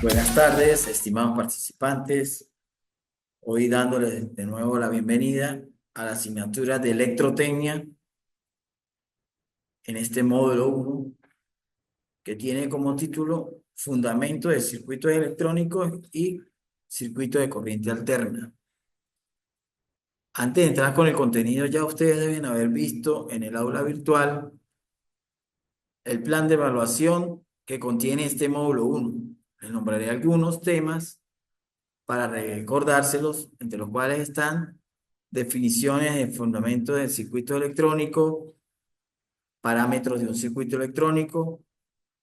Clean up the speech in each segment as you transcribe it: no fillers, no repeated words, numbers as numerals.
Buenas tardes, estimados participantes. Hoy dándoles de nuevo la bienvenida a la asignatura de Electrotecnia en este módulo 1, que tiene como título Fundamento de Circuitos Electrónicos y Circuito de Corriente Alterna. Antes de entrar con el contenido, ya ustedes deben haber visto en el aula virtual el plan de evaluación que contiene este módulo 1. Les nombraré algunos temas para recordárselos, entre los cuales están definiciones de fundamentos del circuito electrónico, parámetros de un circuito electrónico,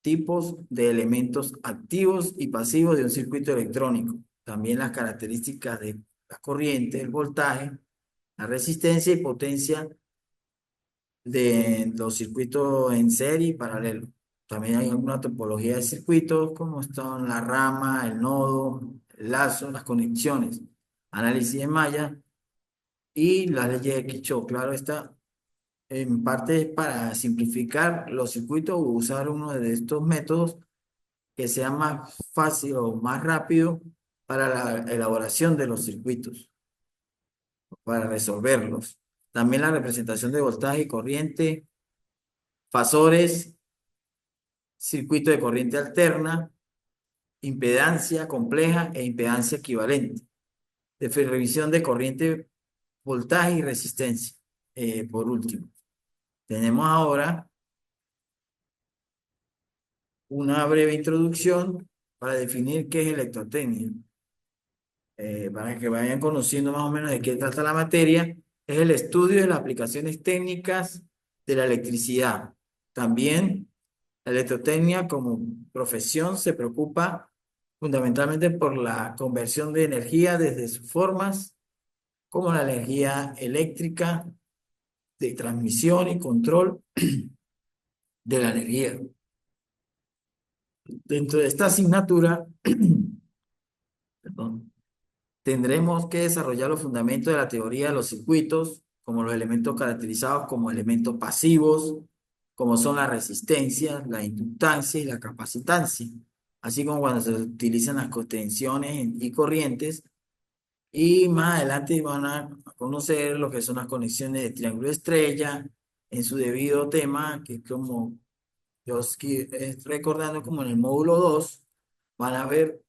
tipos de elementos activos y pasivos de un circuito electrónico, también las características de la corriente, el voltaje, la resistencia y potencia de los circuitos en serie y paralelo. También hay alguna topología de circuitos, como están la rama, el nodo, el lazo, las conexiones, análisis de malla y las leyes de Kirchhoff. Claro está, en parte es para simplificar los circuitos o usar uno de estos métodos que sea más fácil o más rápido para la elaboración de los circuitos, para resolverlos. También la representación de voltaje y corriente, fasores, circuito de corriente alterna, impedancia compleja e impedancia equivalente, de revisión de corriente, voltaje y resistencia. Por último, tenemos ahora una breve introducción para definir qué es electrotecnia. Para que vayan conociendo más o menos de qué trata la materia, es el estudio de las aplicaciones técnicas de la electricidad. También la electrotecnia como profesión se preocupa fundamentalmente por la conversión de energía desde sus formas, como la energía eléctrica, de transmisión y control de la energía. Dentro de esta asignatura, perdón, tendremos que desarrollar los fundamentos de la teoría de los circuitos, como los elementos caracterizados como elementos pasivos, como son la resistencia, la inductancia y la capacitancia, así como cuando se utilizan las contenciones y corrientes. Y más adelante van a conocer lo que son las conexiones de triángulo estrella en su debido tema, que como yo estoy recordando como en el módulo 2 van a ver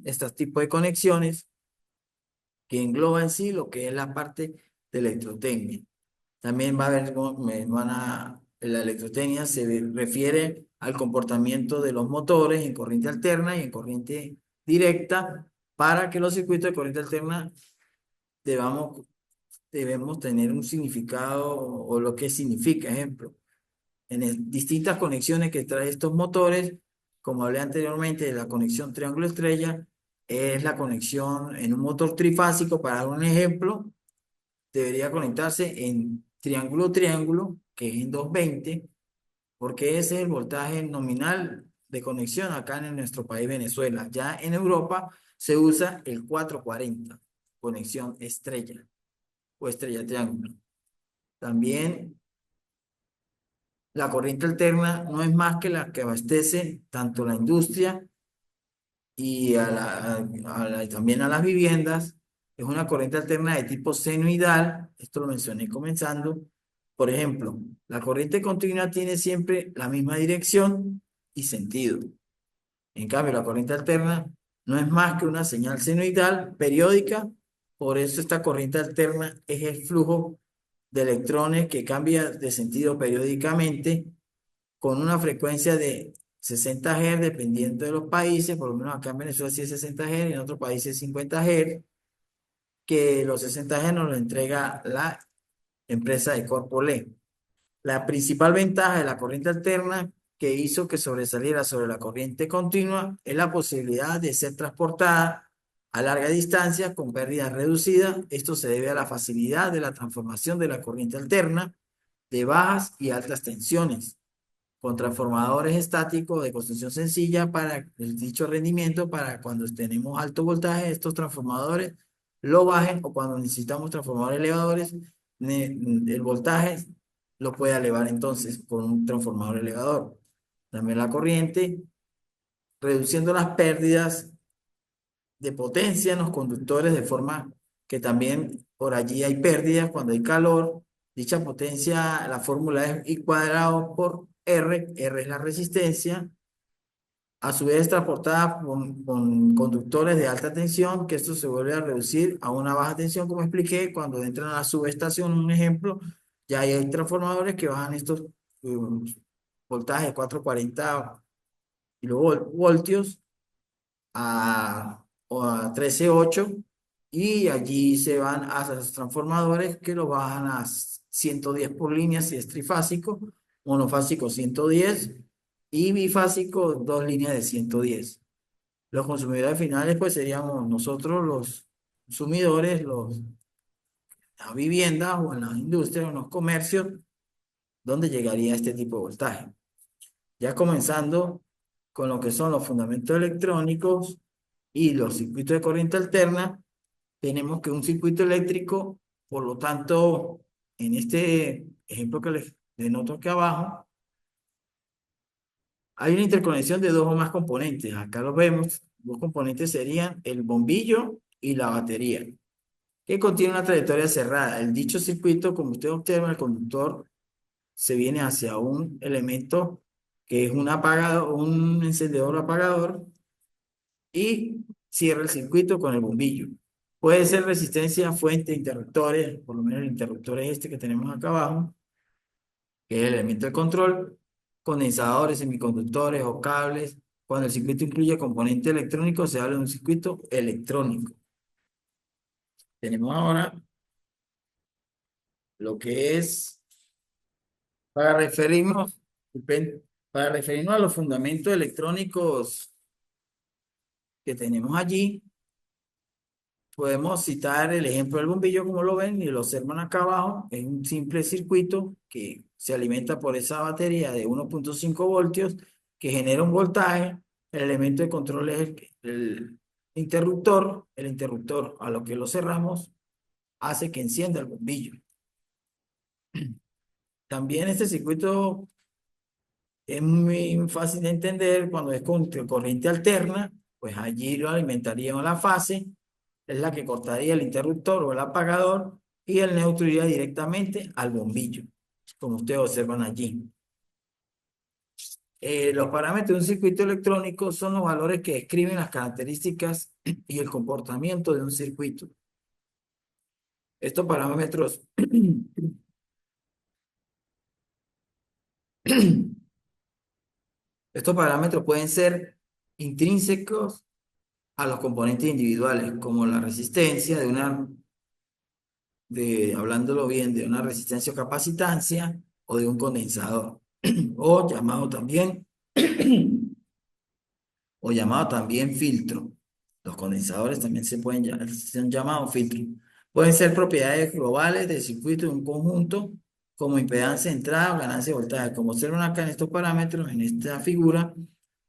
estos tipos de conexiones que engloba en sí lo que es la parte de electrotecnia. También va a haber, la electrotecnia refiere al comportamiento de los motores en corriente alterna y en corriente directa para que los circuitos de corriente alterna debamos, debemos tener un significado o lo que significa. Ejemplo, distintas conexiones que trae estos motores, como hablé anteriormente de la conexión triángulo estrella, es la conexión en un motor trifásico. Para dar un ejemplo, debería conectarse en triángulo-triángulo, que es en 220, porque ese es el voltaje nominal de conexión acá en nuestro país, Venezuela. Ya en Europa se usa el 440, conexión estrella o estrella-triángulo. También la corriente alterna no es más que la que abastece tanto la industria y también a las viviendas. Es una corriente alterna de tipo senoidal, esto lo mencioné comenzando. Por ejemplo, la corriente continua tiene siempre la misma dirección y sentido. En cambio, la corriente alterna no es más que una señal senoidal periódica, por eso esta corriente alterna es el flujo de electrones que cambia de sentido periódicamente con una frecuencia de 60 Hz dependiendo de los países. Por lo menos acá en Venezuela sí es 60 Hz y en otros países 50 Hz, que los 60 Hz nos lo entrega la empresa de Corpolé. La principal ventaja de la corriente alterna que hizo que sobresaliera sobre la corriente continua es la posibilidad de ser transportada a larga distancia con pérdidas reducidas. Esto se debe a la facilidad de la transformación de la corriente alterna de bajas y altas tensiones con transformadores estáticos de construcción sencilla para el dicho rendimiento. Para cuando tenemos alto voltaje, estos transformadores lo bajen, o cuando necesitamos transformadores elevadores, el voltaje lo puede elevar entonces con un transformador elevador. También la corriente reduciendo las pérdidas de potencia en los conductores de forma que también por allí hay pérdidas cuando hay calor. Dicha potencia, la fórmula es I cuadrado por R es la resistencia, a su vez transportada con conductores de alta tensión, que esto se vuelve a reducir a una baja tensión, como expliqué, cuando entran a la subestación, un ejemplo, ya hay transformadores que bajan estos voltajes de 440 kilovoltios o a 13,8 y allí se van a los transformadores que lo bajan a 110 por línea si es trifásico, monofásico 110 y bifásico 2 líneas de 110. Los consumidores finales pues seríamos nosotros los consumidores, las viviendas o en las industrias o en los comercios donde llegaría este tipo de voltaje. Ya comenzando con lo que son los fundamentos electrónicos y los circuitos de corriente alterna, tenemos que un circuito eléctrico, por lo tanto, en este ejemplo que les denoto aquí abajo, hay una interconexión de dos o más componentes. Acá lo vemos. Dos componentes serían el bombillo y la batería, que contiene una trayectoria cerrada. El dicho circuito, como usted observa, el conductor se viene hacia un elemento que es un apagador, un encendedor apagador y cierra el circuito con el bombillo. Puede ser resistencia, fuente, interruptores, por lo menos el interruptor es este que tenemos acá abajo, que es el elemento de control, condensadores, semiconductores o cables. Cuando el circuito incluye componente electrónico, se habla de un circuito electrónico. Tenemos ahora lo que es, para referirnos, para referirnos a los fundamentos electrónicos que tenemos allí, podemos citar el ejemplo del bombillo, como lo ven y lo observan acá abajo. Es un simple circuito que se alimenta por esa batería de 1,5 voltios que genera un voltaje. El elemento de control es el interruptor. El interruptor, a lo que lo cerramos, hace que encienda el bombillo. También este circuito es muy fácil de entender cuando es con corriente alterna, pues allí lo alimentaríamos la fase, es la que cortaría el interruptor o el apagador y el neutro iría directamente al bombillo, como ustedes observan allí. Los parámetros de un circuito electrónico son los valores que describen las características y el comportamiento de un circuito. Estos parámetros, estos parámetros pueden ser intrínsecos a los componentes individuales, como la resistencia hablándolo bien, de una resistencia o capacitancia o de un condensador, o llamado también, o llamado también filtro. Los condensadores también se han llamado filtro. Pueden ser propiedades globales del circuito de un conjunto, como impedancia de entrada o ganancia de voltaje. Como observan acá en estos parámetros, en esta figura,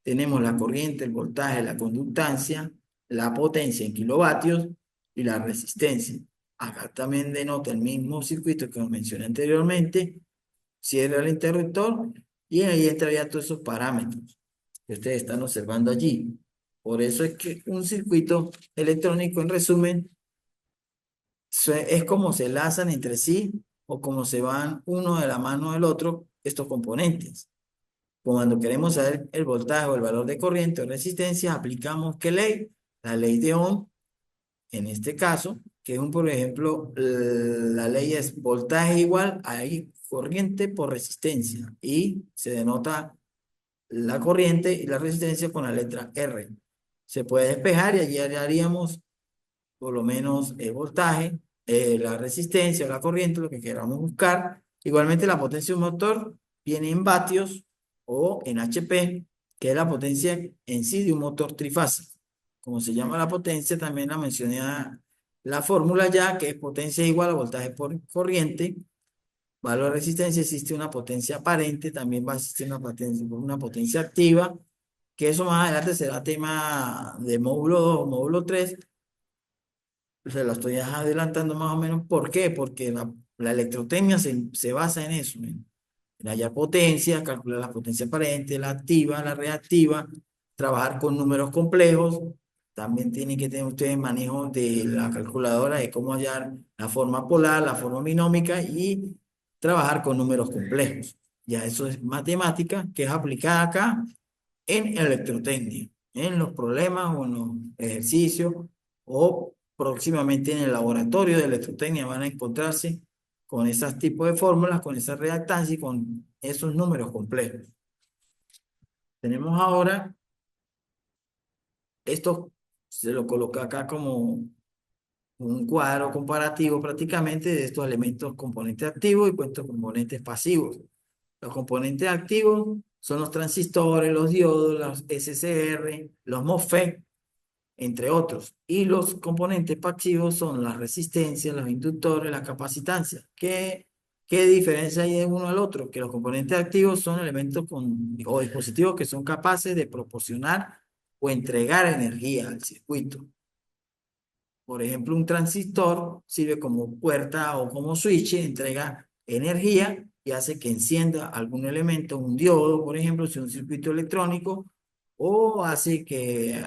tenemos la corriente, el voltaje, la conductancia, la potencia en kilovatios y la resistencia. Acá también denota el mismo circuito que os mencioné anteriormente. Cierra el interruptor y ahí entraría todos esos parámetros que ustedes están observando allí. Por eso es que un circuito electrónico, en resumen, es como se enlazan entre sí o como se van uno de la mano del otro estos componentes. Cuando queremos saber el voltaje o el valor de corriente o resistencia, aplicamos ¿qué ley? La ley de Ohm, en este caso, que es por ejemplo, la ley es voltaje igual a corriente por resistencia y se denota la corriente y la resistencia con la letra R. Se puede despejar y allí haríamos por lo menos el voltaje, la resistencia o la corriente, lo que queramos buscar. Igualmente la potencia de un motor viene en vatios o en HP, que es la potencia en sí de un motor trifásico. Como se llama la potencia, también la mencioné la fórmula ya, que es potencia igual a voltaje por corriente. Valor de resistencia, existe una potencia aparente, también va a existir una potencia activa, que eso más adelante será tema de módulo 2 módulo 3. Se lo estoy adelantando más o menos. ¿Por qué? Porque la electrotecnia se basa en eso, en hallar potencia, calcular la potencia aparente, la activa, la reactiva, trabajar con números complejos. También tienen que tener ustedes manejo de la calculadora de cómo hallar la forma polar, la forma binómica y trabajar con números complejos. Ya eso es matemática que es aplicada acá en electrotecnia, en los problemas o en los ejercicios o próximamente en el laboratorio de electrotecnia van a encontrarse con esos tipos de fórmulas, con esa redactancia y con esos números complejos. Tenemos ahora esto, se lo coloca acá como un cuadro comparativo prácticamente de estos elementos componentes activos y estos componentes pasivos. Los componentes activos son los transistores, los diodos, los SCR, los MOSFET, entre otros. Y los componentes pasivos son las resistencias, los inductores, las capacitancias. ¿Qué diferencia hay de uno al otro? Que los componentes activos son elementos o dispositivos que son capaces de proporcionar o entregar energía al circuito. Por ejemplo, un transistor sirve como puerta o como switch, entrega energía y hace que encienda algún elemento, un diodo, por ejemplo, si es un circuito electrónico, o hace que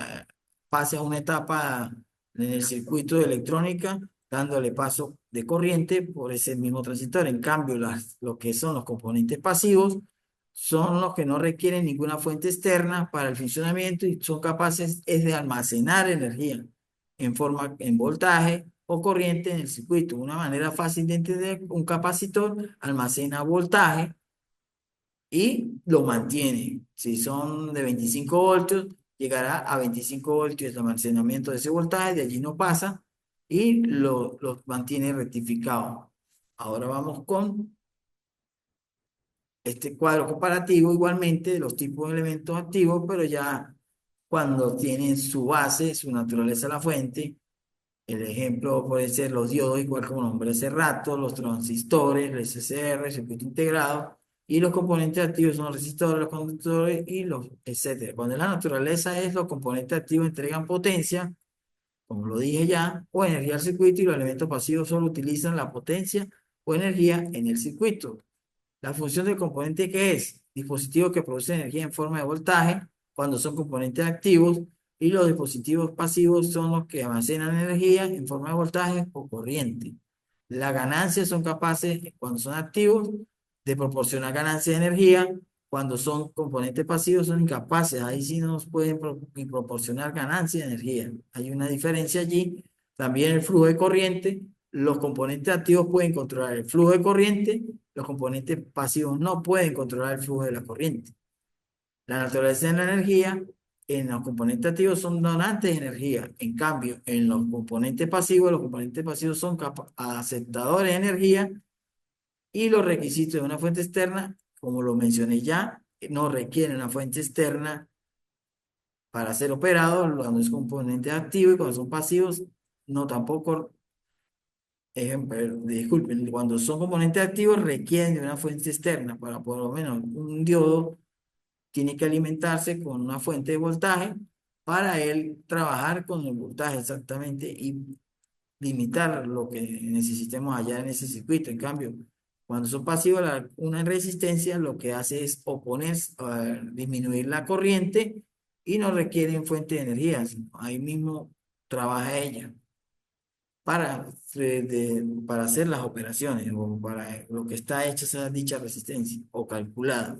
pase a una etapa en el circuito de electrónica, dándole paso de corriente por ese mismo transistor. En cambio, lo que son los componentes pasivos son los que no requieren ninguna fuente externa para el funcionamiento y son capaces es de almacenar energía en voltaje o corriente en el circuito. Una manera fácil de entender, un capacitor almacena voltaje y lo mantiene. Si son de 25 voltios, llegará a 25 voltios de almacenamiento de ese voltaje, de allí no pasa y lo mantiene rectificado. Ahora vamos con este cuadro comparativo igualmente de los tipos de elementos activos, pero ya cuando tienen su base, su naturaleza la fuente. El ejemplo puede ser los diodos, igual como nombré hace rato, los transistores, el SCR, circuito integrado, y los componentes activos son los resistores, los conductores y los etcétera. Cuando la naturaleza es los componentes activos entregan potencia, como lo dije ya, o energía al circuito, y los elementos pasivos solo utilizan la potencia o energía en el circuito. La función del componente que es dispositivos que producen energía en forma de voltaje cuando son componentes activos y los dispositivos pasivos son los que almacenan energía en forma de voltaje o corriente. Las ganancias son capaces, cuando son activos, de proporcionar ganancias de energía. Cuando son componentes pasivos son incapaces. Ahí sí no nos pueden proporcionar ganancias de energía. Hay una diferencia allí. También el flujo de corriente. Los componentes activos pueden controlar el flujo de corriente, los componentes pasivos no pueden controlar el flujo de la corriente. La naturaleza de la energía en los componentes activos son donantes de energía. En cambio, en los componentes pasivos son aceptadores de energía y los requisitos de una fuente externa, como lo mencioné ya, no requieren una fuente externa para ser operados cuando es componente activo y cuando son pasivos, no tampoco. Ejemplo, disculpen, cuando son componentes activos requieren de una fuente externa para por lo menos un diodo tiene que alimentarse con una fuente de voltaje para él trabajar con el voltaje exactamente y limitar lo que necesitemos allá en ese circuito. En cambio, cuando son pasivos, una resistencia lo que hace es oponerse, disminuir la corriente y no requieren fuente de energía, sino ahí mismo trabaja ella para hacer las operaciones o para lo que está hecha esa dicha resistencia o calculada.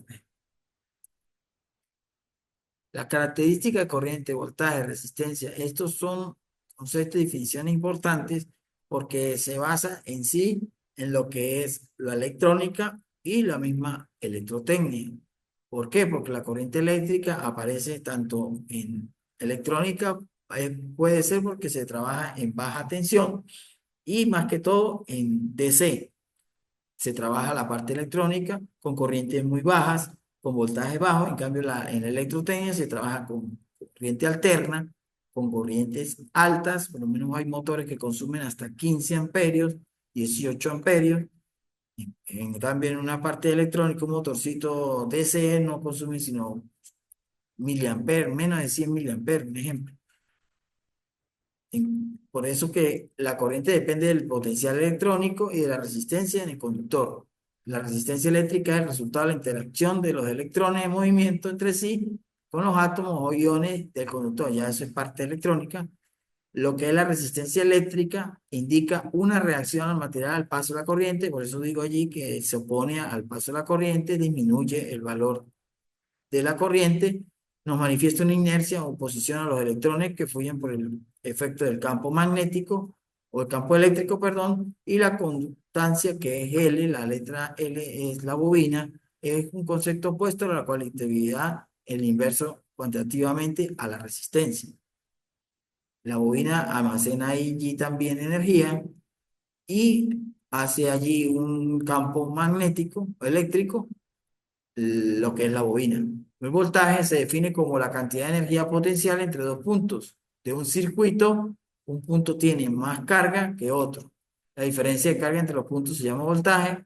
Las características de corriente, voltaje, resistencia, estos son conceptos y definiciones importantes porque se basa en sí en lo que es la electrónica y la misma electrotecnia. ¿Por qué? Porque la corriente eléctrica aparece tanto en electrónica, puede ser porque se trabaja en baja tensión y más que todo en DC. Se trabaja la parte electrónica con corrientes muy bajas, con voltaje bajo, en cambio en la electrotecnia se trabaja con corriente alterna, con corrientes altas, por lo menos hay motores que consumen hasta 15 amperios, 18 amperios, en cambio en una parte electrónica un motorcito DC no consume sino miliamperes, menos de 100 miliamperes, un ejemplo. Por eso que la corriente depende del potencial electrónico y de la resistencia en el conductor. La resistencia eléctrica es el resultado de la interacción de los electrones en movimiento entre sí con los átomos o iones del conductor. Ya eso es parte electrónica. Lo que es la resistencia eléctrica indica una reacción al material al paso de la corriente, por eso digo allí que se opone al paso de la corriente, disminuye el valor de la corriente, nos manifiesta una inercia o oposición a los electrones que fluyen por el efecto del campo magnético o el campo eléctrico, perdón, y la conductancia que es L, la letra L es la bobina, es un concepto opuesto a la conductividad, el inverso cuantitativamente a la resistencia. La bobina almacena allí también energía y hace allí un campo magnético, eléctrico, lo que es la bobina. El voltaje se define como la cantidad de energía potencial entre dos puntos. De un circuito, un punto tiene más carga que otro. La diferencia de carga entre los puntos se llama voltaje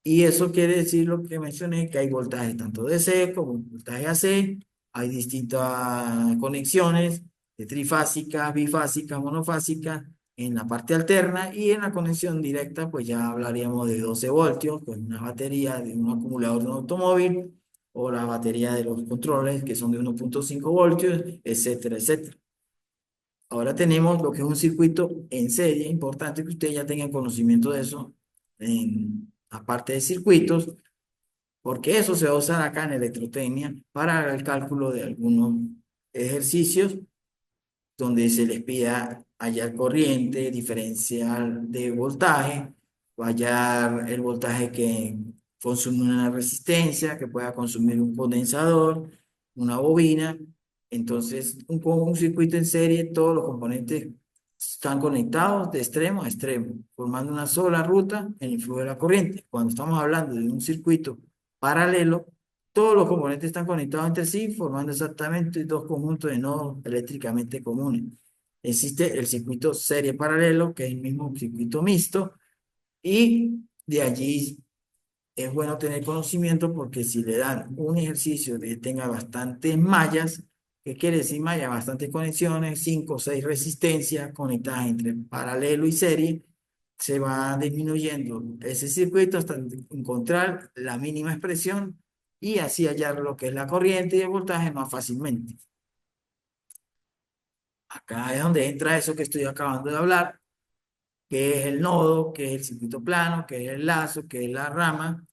y eso quiere decir lo que mencioné, que hay voltajes tanto DC como voltaje AC, hay distintas conexiones de trifásicas, bifásicas, monofásicas en la parte alterna y en la conexión directa pues ya hablaríamos de 12 voltios, pues una batería de un acumulador de un automóvil o la batería de los controles que son de 1,5 voltios, etcétera, etcétera. Ahora tenemos lo que es un circuito en serie, importante que ustedes ya tengan conocimiento de eso, aparte de circuitos, porque eso se va a usar acá en electrotecnia para el cálculo de algunos ejercicios donde se les pida hallar corriente, diferencial de voltaje, hallar el voltaje que consume una resistencia, que pueda consumir un condensador, una bobina. Entonces, con un circuito en serie, todos los componentes están conectados de extremo a extremo, formando una sola ruta en el flujo de la corriente. Cuando estamos hablando de un circuito paralelo, todos los componentes están conectados entre sí, formando exactamente dos conjuntos de nodos eléctricamente comunes. Existe el circuito serie paralelo, que es el mismo circuito mixto, y de allí es bueno tener conocimiento porque si le dan un ejercicio que tenga bastantes mallas, ¿qué quiere decir malla? Bastantes conexiones, 5 o 6 resistencias conectadas entre paralelo y serie, se va disminuyendo ese circuito hasta encontrar la mínima expresión y así hallar lo que es la corriente y el voltaje más fácilmente. Acá es donde entra eso que estoy acabando de hablar, que es el nodo, que es el circuito plano, que es el lazo, que es la rama.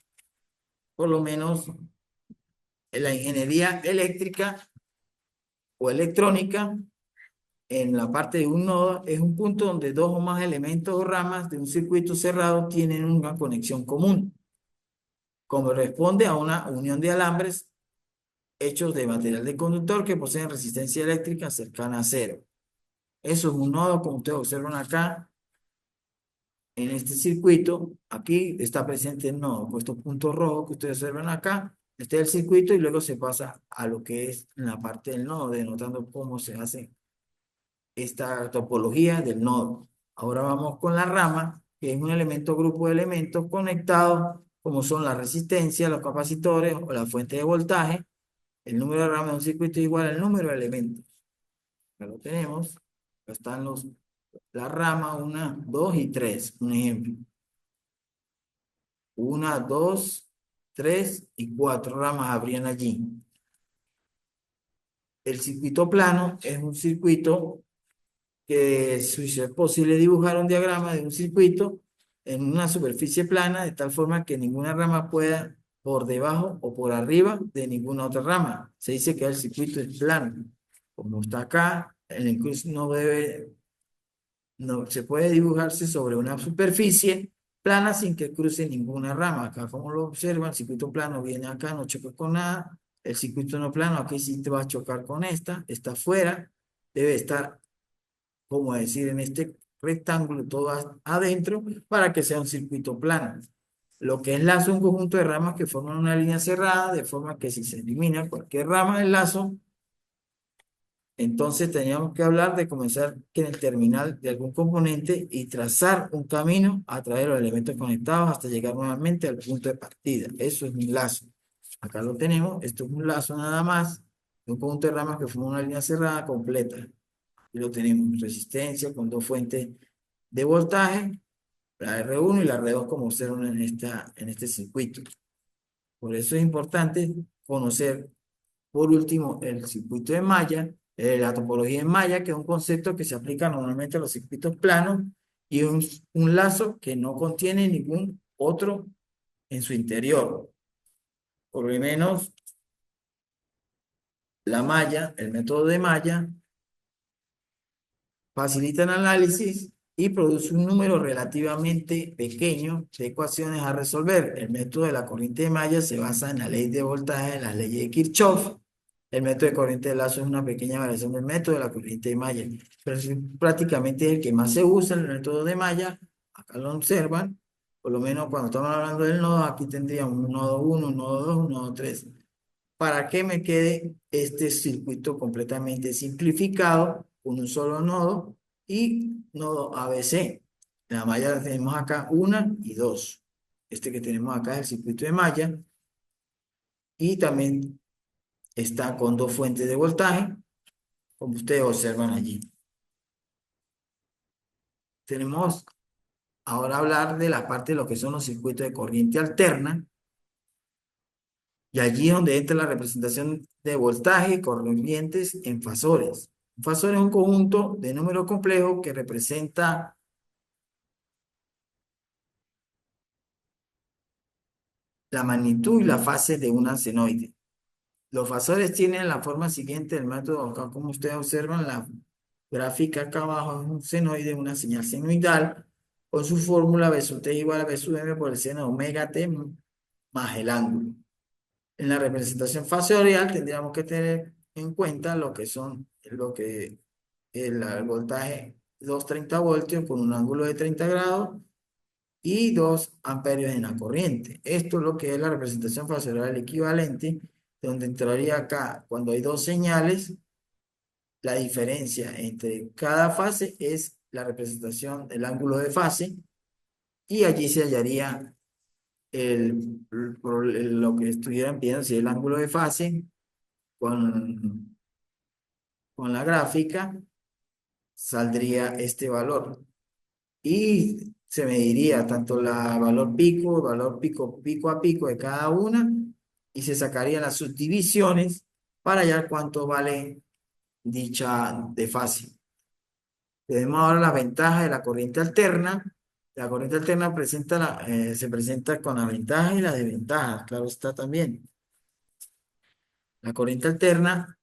Por lo menos en la ingeniería eléctrica o electrónica, en la parte de un nodo, es un punto donde dos o más elementos o ramas de un circuito cerrado tienen una conexión común, corresponde a una unión de alambres hechos de material de conductor que poseen resistencia eléctrica cercana a cero. Eso es un nodo, como ustedes observan acá, en este circuito. Aquí está presente el nodo, con estos puntos rojos que ustedes observan acá. Este es el circuito y luego se pasa a lo que es la parte del nodo, denotando cómo se hace esta topología del nodo. Ahora vamos con la rama, que es un elemento grupo de elementos conectados, como son la resistencia, los capacitores o la fuente de voltaje. El número de ramas de un circuito es igual al número de elementos. Ya lo tenemos. Acá están las ramas 1, 2 y 3. Un ejemplo. 1, 2, 3 y 4 ramas habrían allí. El circuito plano es un circuito que si es posible dibujar un diagrama de un circuito en una superficie plana de tal forma que ninguna rama pueda por debajo o por arriba de ninguna otra rama. Se dice que el circuito es plano. Como está acá, el incluso no se puede dibujarse sobre una superficie plana sin que cruce ninguna rama. Acá, como lo observan, el circuito plano viene acá, no choca con nada. El circuito no plano, aquí sí te va a chocar con esta, está afuera, debe estar, como decir, en este rectángulo todo adentro para que sea un circuito plano. Lo que es lazo es un conjunto de ramas que forman una línea cerrada, de forma que si se elimina cualquier rama del lazo, entonces teníamos que hablar de comenzar en el terminal de algún componente y trazar un camino a través de los elementos conectados hasta llegar nuevamente al punto de partida. Eso es un lazo. Acá lo tenemos. Esto es un lazo nada más de un conjunto de ramas que forma una línea cerrada completa. Y lo tenemos. Resistencia con dos fuentes de voltaje, la R1 y la R2 como observan en este circuito. Por eso es importante conocer Por último, el circuito de malla, la topología en malla, que es un concepto que se aplica normalmente a los circuitos planos, y un lazo que no contiene ningún otro en su interior. Por lo menos la malla, el método de malla, facilita el análisis y produce un número relativamente pequeño de ecuaciones a resolver. El método de la corriente de malla se basa en la ley de voltaje, en la ley de Kirchhoff. El método de corriente de lazo es una pequeña variación del método de la corriente de malla, pero es prácticamente el que más se usa, el método de malla. Acá lo observan, por lo menos cuando estamos hablando del nodo, aquí tendríamos un nodo 1, un nodo 2, un nodo 3 para que me quede este circuito completamente simplificado con un solo nodo y nodo ABC. La malla la tenemos acá una y dos. Este que tenemos acá es el circuito de malla y también está con dos fuentes de voltaje, como ustedes observan allí. Tenemos ahora hablar de la parte de lo que son los circuitos de corriente alterna. Y allí es donde entra la representación de voltaje y corrientes en fasores. Un fasor es un conjunto de números complejos que representa la magnitud y la fase de una senoide. Los fasores tienen la forma siguiente del método, acá como ustedes observan, la gráfica acá abajo es un senoide, una señal senoidal, con su fórmula B sub t igual a B sub m por el seno de omega t más el ángulo. En la representación fasorial tendríamos que tener en cuenta lo que son el voltaje 230 voltios con un ángulo de 30 grados y 2 amperios en la corriente. Esto es lo que es la representación fasorial equivalente, donde entraría acá cuando hay dos señales, la diferencia entre cada fase es la representación del ángulo de fase y allí se hallaría lo que estuvieran viendo, si el ángulo de fase con, con la gráfica, saldría este valor. Y se mediría tanto la valor pico, el valor pico, pico a pico de cada una, y se sacarían las subdivisiones para hallar cuánto vale dicha de fase. Tenemos ahora las ventajas de la corriente alterna. La corriente alterna se presenta con las ventajas y las desventajas, claro está también. La corriente alterna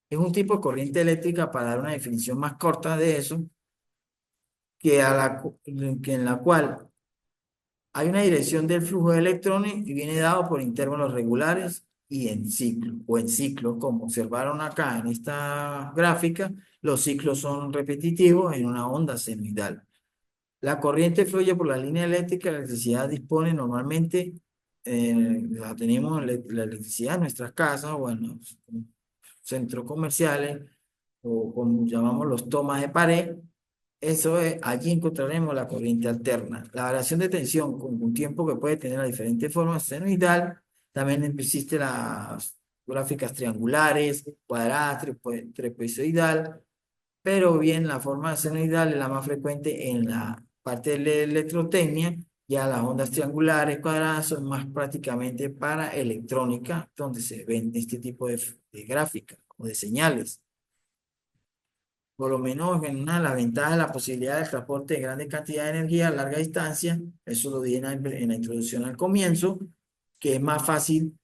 es un tipo de corriente eléctrica, para dar una definición más corta de eso, que en la cual hay una dirección del flujo de electrones y viene dado por intervalos regulares y en ciclo, o en ciclo, como observaron acá en esta gráfica, los ciclos son repetitivos en una onda senoidal. La corriente fluye por la línea eléctrica, la electricidad dispone normalmente, la tenemos la electricidad en nuestras casas o en los centros comerciales, o como llamamos los tomas de pared. Eso es, allí encontraremos la corriente alterna. La variación de tensión con un tiempo que puede tener las diferentes formas senoidal. También existen las gráficas triangulares, cuadradas, trapezoidal, pero bien la forma senoidal es la más frecuente en la parte de la electrotecnia. Ya las ondas triangulares, cuadradas son más prácticamente para electrónica, donde se ven este tipo de gráficas o de señales. Por lo menos en una de las ventajas, la posibilidad del transporte de grandes cantidades de energía a larga distancia. Eso lo dije en la introducción al comienzo, que es más fácil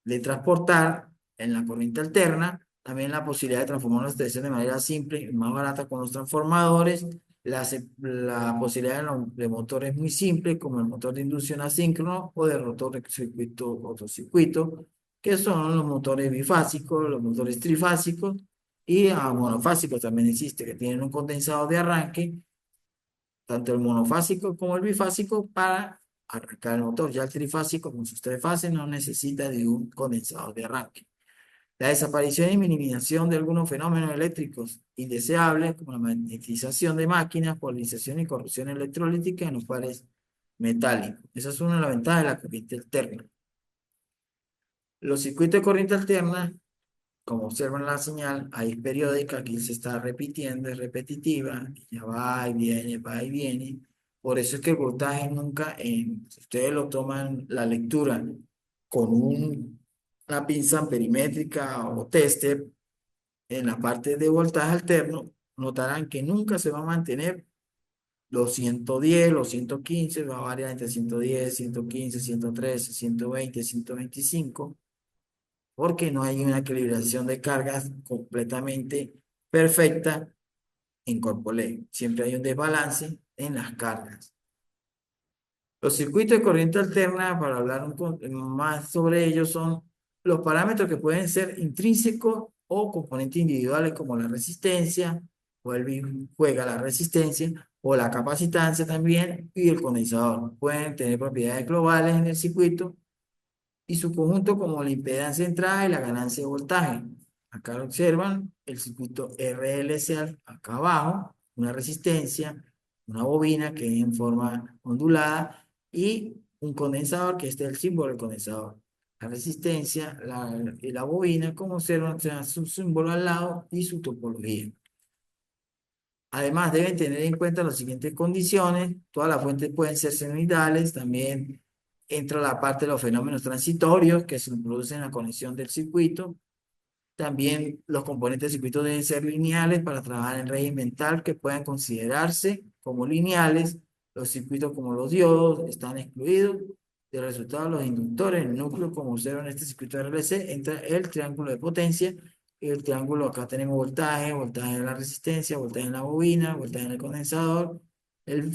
de transportar en la corriente alterna. También la posibilidad de transformar una estación de manera simple y más barata con los transformadores. La posibilidad de motores muy simples, como el motor de inducción asíncrono o de rotor de circuito, cortocircuito, que son los motores bifásicos, los motores trifásicos y monofásicos también existe, que tienen un condensador de arranque, tanto el monofásico como el bifásico, para arrancar el motor. Ya el trifásico, con sus tres fases, no necesita de un condensador de arranque. La desaparición y minimización de algunos fenómenos eléctricos indeseables, como la magnetización de máquinas, polarización y corrosión electrolítica en los pares metálicos. Esa es una de las ventajas de la corriente alterna. Los circuitos de corriente alterna, como observan la señal, ahí es periódica, aquí se está repitiendo, es repetitiva, ya va y viene, va y viene. Por eso es que el voltaje nunca, si ustedes lo toman la lectura con un la pinza perimétrica o tester en la parte de voltaje alterno, notarán que nunca se va a mantener los 110, los 115, va a variar entre 110, 115, 113, 120, 125, porque no hay una equilibración de cargas completamente perfecta en Corpolé. Siempre hay un desbalance en las cargas. Los circuitos de corriente alterna, para hablar más sobre ellos, son los parámetros que pueden ser intrínsecos o componentes individuales como la resistencia, juega la resistencia, o la capacitancia también, y el condensador. Pueden tener propiedades globales en el circuito y su conjunto como la impedancia de entrada y la ganancia de voltaje. Acá lo observan, el circuito RLC acá abajo, una resistencia, una bobina que es en forma ondulada y un condensador que este es el símbolo del condensador. La resistencia y la bobina, como observan, o sea, su símbolo al lado y su topología. Además, deben tener en cuenta las siguientes condiciones. Todas las fuentes pueden ser senoidales. También entra la parte de los fenómenos transitorios que se producen en la conexión del circuito. También los componentes del circuito deben ser lineales para trabajar en régimen tal que puedan considerarse como lineales. Los circuitos como los diodos están excluidos. De resultado, los inductores, el núcleo, como observan en este circuito RLC, entra el triángulo de potencia. El triángulo, acá tenemos voltaje, voltaje en la resistencia, voltaje en la bobina, voltaje en el condensador, el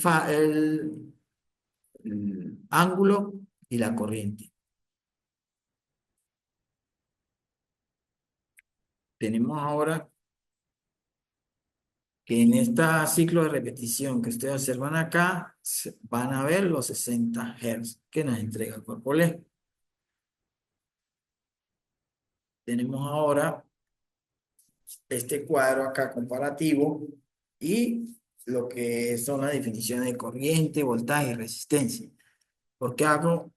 ángulo y la corriente. Tenemos ahora que en este ciclo de repetición que ustedes observan acá, van a ver los 60 Hz que nos entrega el cuerpo LED. Tenemos ahora este cuadro acá comparativo y lo que son las definiciones de corriente, voltaje y resistencia. ¿Por qué hago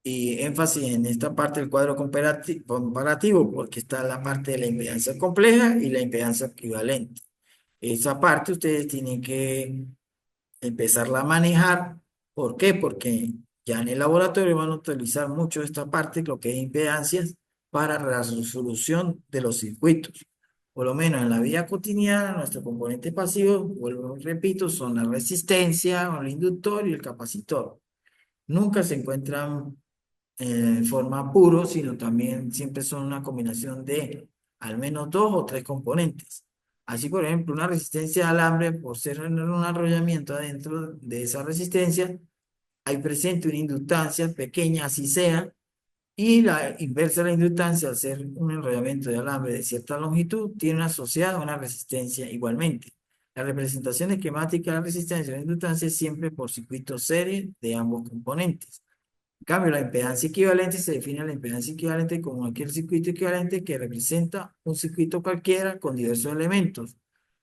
énfasis en esta parte del cuadro comparativo? Porque está la parte de la impedancia compleja y la impedancia equivalente. Esa parte ustedes tienen que empezarla a manejar. ¿Por qué? Porque ya en el laboratorio van a utilizar mucho esta parte, lo que es impedancias, para la resolución de los circuitos. Por lo menos en la vida cotidiana, nuestros componentes pasivos, vuelvo y repito, son la resistencia, el inductor y el capacitor. Nunca se encuentran en forma puro, sino también siempre son una combinación de al menos dos o tres componentes. Así, por ejemplo, una resistencia de alambre, por ser un arrollamiento adentro de esa resistencia, hay presente una inductancia pequeña, así sea, y la inversa de la inductancia, al ser un enrollamiento de alambre de cierta longitud, tiene asociada una resistencia igualmente. La representación esquemática de la resistencia y la inductancia es siempre por circuito serie de ambos componentes. En cambio, la impedancia equivalente se define la impedancia equivalente como aquel circuito equivalente que representa un circuito cualquiera con diversos elementos.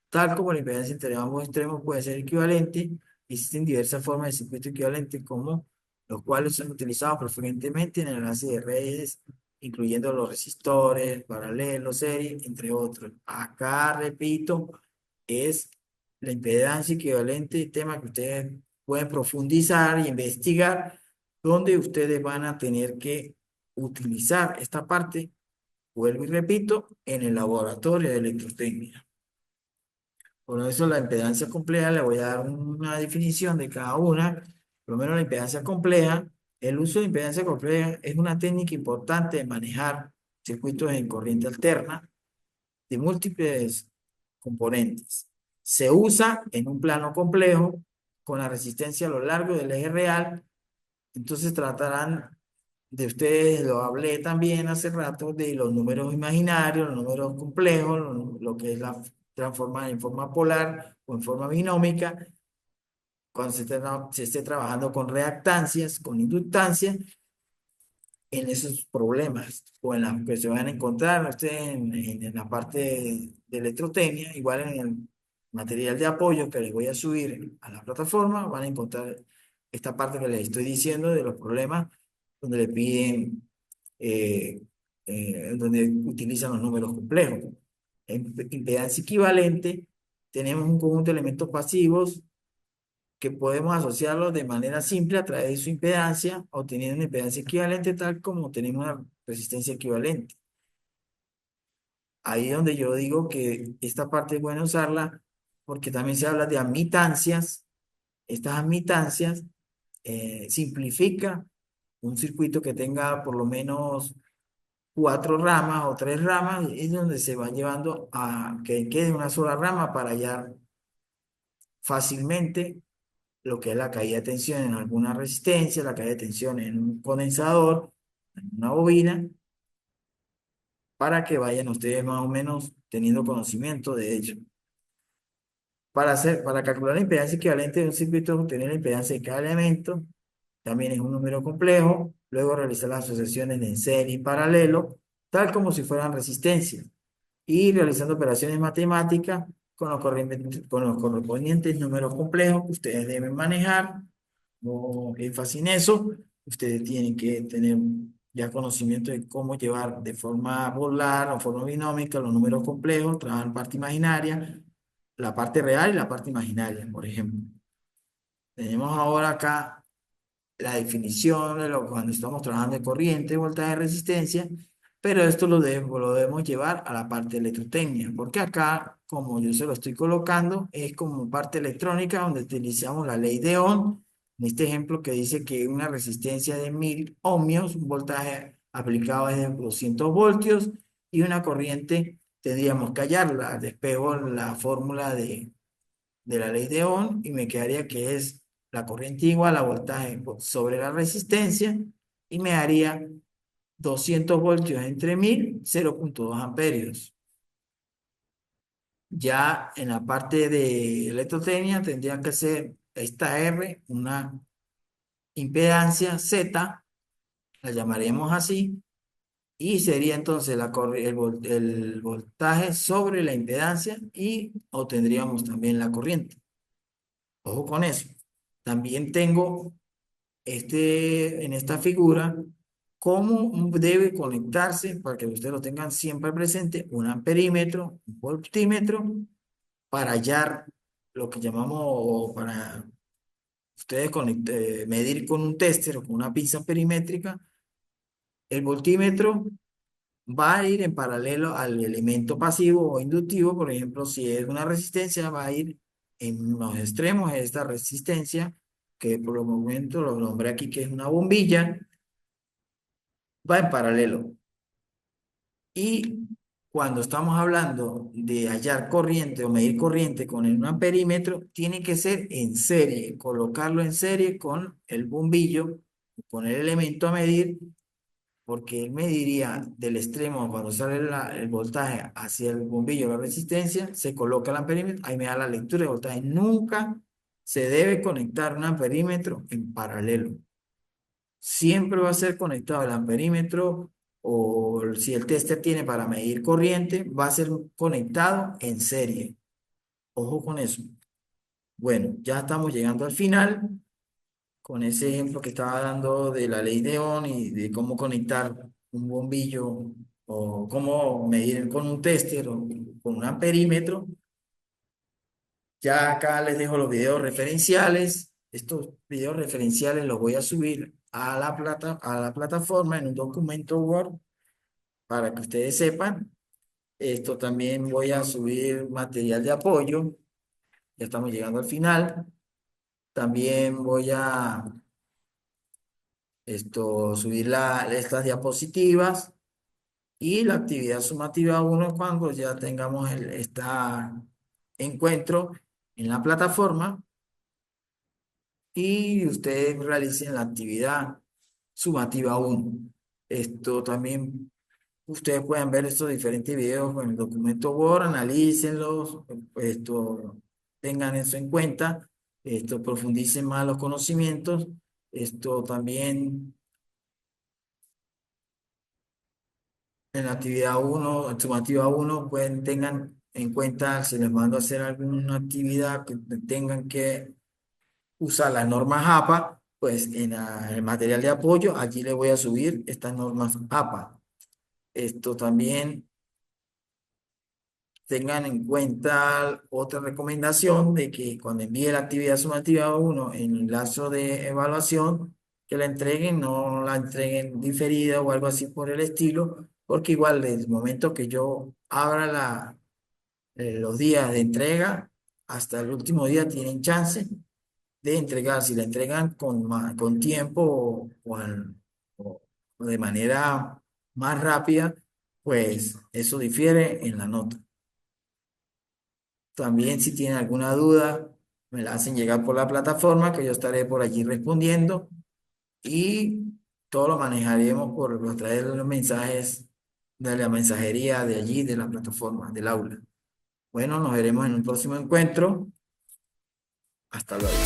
Tal como la impedancia entre ambos extremos puede ser equivalente, existen diversas formas de circuito equivalente, como los cuales son utilizados preferentemente en el enlace de redes, incluyendo los resistores, paralelos, series, entre otros. Acá, repito, es la impedancia equivalente, tema que ustedes pueden profundizar y investigar, donde ustedes van a tener que utilizar esta parte, vuelvo y repito, en el laboratorio de electrotecnia. Por eso la impedancia compleja, le voy a dar una definición de cada una. Por lo menos la impedancia compleja, el uso de impedancia compleja es una técnica importante de manejar circuitos en corriente alterna de múltiples componentes. Se usa en un plano complejo con la resistencia a lo largo del eje real. Entonces tratarán de ustedes, lo hablé también hace rato, de los números imaginarios, los números complejos, lo que es la transformar en forma polar o en forma binómica, cuando se esté trabajando con reactancias, con inductancias, en esos problemas o en las que se van a encontrar ustedes en la parte de electrotecnia, igual en el material de apoyo que les voy a subir a la plataforma, van a encontrar esta parte que les estoy diciendo de los problemas donde le piden, eh, donde utilizan los números complejos. En impedancia equivalente tenemos un conjunto de elementos pasivos que podemos asociarlo de manera simple a través de su impedancia, obteniendo una impedancia equivalente tal como tenemos una resistencia equivalente. Ahí es donde yo digo que esta parte es bueno usarla porque también se habla de admitancias. Estas admitancias simplifica un circuito que tenga por lo menos cuatro ramas o tres ramas, y es donde se va llevando a que quede una sola rama para hallar fácilmente lo que es la caída de tensión en alguna resistencia, la caída de tensión en un condensador, en una bobina, para que vayan ustedes más o menos teniendo conocimiento de ello. Para calcular la impedancia equivalente de un circuito, obtener la impedancia de cada elemento, también es un número complejo, luego realizar las asociaciones en serie y paralelo, tal como si fueran resistencias, y realizando operaciones matemáticas con los correspondientes números complejos que ustedes deben manejar. No énfasis en eso, ustedes tienen que tener ya conocimiento de cómo llevar de forma polar o forma binómica los números complejos, trabajar en parte imaginaria, la parte real y la parte imaginaria, por ejemplo. Tenemos ahora acá la definición de lo cuando estamos trabajando de corriente, voltaje, resistencia, pero esto lo debemos llevar a la parte electrotecnia, porque acá, como yo se lo estoy colocando, es como parte electrónica donde utilizamos la ley de Ohm, en este ejemplo que dice que una resistencia de 1000 ohmios, un voltaje aplicado es de 200 voltios y una corriente tendríamos que hallarla. Despego la fórmula de la ley de Ohm y me quedaría que es la corriente igual a voltaje sobre la resistencia y me daría 200 voltios entre 1000, 0,2 amperios. Ya en la parte de electrotecnia tendría que ser esta R, una impedancia Z, la llamaremos así, y sería entonces el voltaje sobre la impedancia y obtendríamos también la corriente. Ojo con eso. También tengo en esta figura cómo debe conectarse, para que ustedes lo tengan siempre presente, un amperímetro, un voltímetro, para hallar lo que llamamos, o para ustedes medir con un tester o con una pinza perimétrica. El voltímetro va a ir en paralelo al elemento pasivo o inductivo. Por ejemplo, si es una resistencia, va a ir en los extremos de esta resistencia, que por el momento lo nombré aquí que es una bombilla, va en paralelo. Y cuando estamos hablando de hallar corriente o medir corriente con un amperímetro, tiene que ser en serie, colocarlo en serie con el bombillo, con el elemento a medir, porque él mediría del extremo cuando sale el voltaje hacia el bombillo, la resistencia, se coloca el amperímetro, ahí me da la lectura de voltaje. Nunca se debe conectar un amperímetro en paralelo. Siempre va a ser conectado el amperímetro, o si el tester tiene para medir corriente, va a ser conectado en serie. Ojo con eso. Bueno, ya estamos llegando al final con ese ejemplo que estaba dando de la ley de Ohm y de cómo conectar un bombillo o cómo medir con un tester o con un amperímetro. Ya acá les dejo los videos referenciales. Estos videos referenciales los voy a subir a la plataforma en un documento Word para que ustedes sepan. Esto también voy a subir material de apoyo. Ya estamos llegando al final. También voy a subir estas diapositivas y la actividad sumativa uno cuando ya tengamos este encuentro en la plataforma y ustedes realicen la actividad sumativa uno. Esto también, ustedes pueden ver estos diferentes videos en el documento Word, analícenlos, tengan eso en cuenta, profundicen más los conocimientos. Esto también en la actividad uno, en sumativa uno, pueden tengan en cuenta, si les mando a hacer alguna actividad que tengan que usar las normas APA, pues el material de apoyo, allí le voy a subir estas normas APA. Esto también tengan en cuenta otra recomendación de que cuando envíe la actividad sumativa uno en el lazo de evaluación, que la entreguen, no la entreguen diferida o algo así por el estilo, porque igual desde el momento que yo abra los días de entrega, hasta el último día tienen chance de entregar. Si la entregan con tiempo o o de manera más rápida, pues eso difiere en la nota. También si tienen alguna duda, me la hacen llegar por la plataforma, que yo estaré por allí respondiendo y todo lo manejaremos a través de los mensajes de la mensajería de allí, de la plataforma, del aula. Bueno, nos veremos en un próximo encuentro. Hasta luego.